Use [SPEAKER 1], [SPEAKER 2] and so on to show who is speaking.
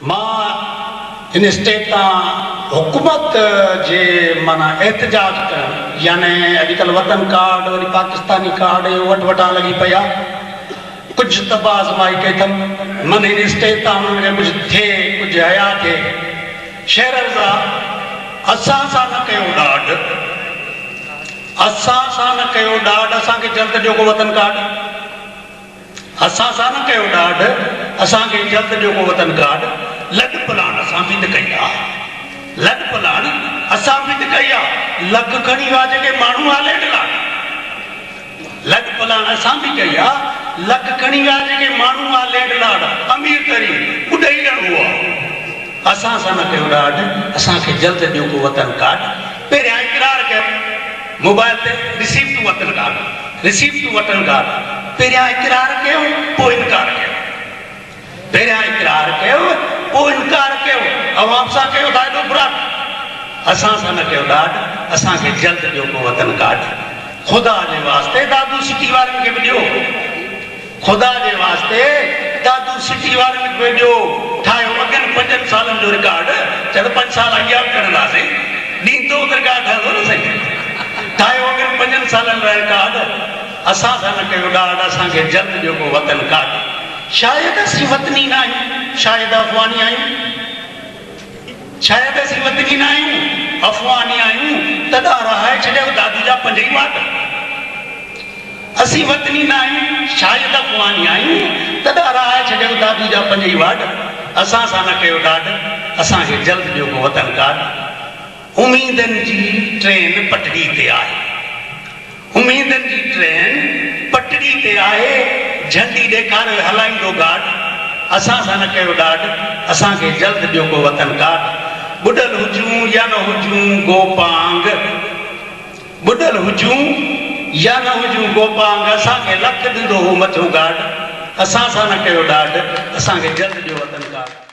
[SPEAKER 1] मां इन स्टेट हुकूमत जे माना एहतजाज कर यानी अॼुकल्ह वतन कार्ड वरी पाकिस्तानी कार्ड वट वटा लगी पिया कुछ तबाह आज़माई कई अथम मन इन स्टेट उन्हनि कुछ थे कुछ हया थे शहर जा असां सां न कयो ॾाढ असां सां न कयो ॾाढ असांखे जल्द ॾियो को वतन कार्ड असां सां न कयो ॾाढ असांखे जल्द ॾियो को वतन कार्ड लॾ प्लान असां बि त कई आहे लॾ प्लान असां बि त कई आहे लख खणी विया जेके माण्हू हाले लॾ प्लान असां बि कई आहे लख खणी विया जेके माण्हू हाले अमीर करी उॾाई ॾियणो आहे असां सां न कयो ॾाढ असांखे जल्द ॾियो को वतन कार्ड पहिरियां इक़रार कयो मोबाइल ते रिसीप्ट वतन कार्ड रिसीप्ट वतन कार्ड पहिरियां इक़रार कयो पोइ इनकार कयो पहिरियां इक़रार कयो पोइ इनकार कयो अवाम सां कयो ॾाढो बुराक असां सां न कयो ॾाढ असांखे जल्द ॾियो को वतन कार्ड ख़ुदा जे वास्ते दादू सिटी वारनि खे बि ॾियो ख़ुदा जे वास्ते दादू सिटी वारनि खे बि ॾियो ठाहियो अॻियनि 5 सालनि जो रिकॉर्ड चलो 5 साल अॻियां बि करंदासीं ॾींदो रिकॉर्ड ठहंदो न सही ठाहियो अॻियनि 5 सालनि जो रिकॉर्ड असां सां न कयो ॾाढ असांखे जल्द ॾियो को वतन कार्ड शायद असीं वतनी न आहियूं शायद अफ़वानी आहियूं शायद असीं वतनी न आहियूं अफ़वानी आहियूं तॾहिं रहाए छॾियो दादू जा 5 ई वाट असीं वतनी न आहियूं शायद अफ़वानी आहियूं तॾहिं रहाए छॾियो दादू जा 5 ई वाट असां सां न कयो ॾाढ असांखे जल्द ॾियो को वतन कार्ड उम्मीदनि जी ट्रेन पटड़ी ते आहे उम्मीदनि जी ट्रेन पटड़ी ते आहे झंडी ॾेखारे हलाईंदो गार्ड असां सां न कयो ॾाढ असांखे जल्द ॾियो को वतन कार्ड बुॾल हुजूं या न हुजूं गोपांग बुॾल हुजूं या न हुजूं गोपांग असांखे लख ॾींदो हो मथो गार्ड असां सां न कयो ॾाढ असांखे जल्द ॾियो वतन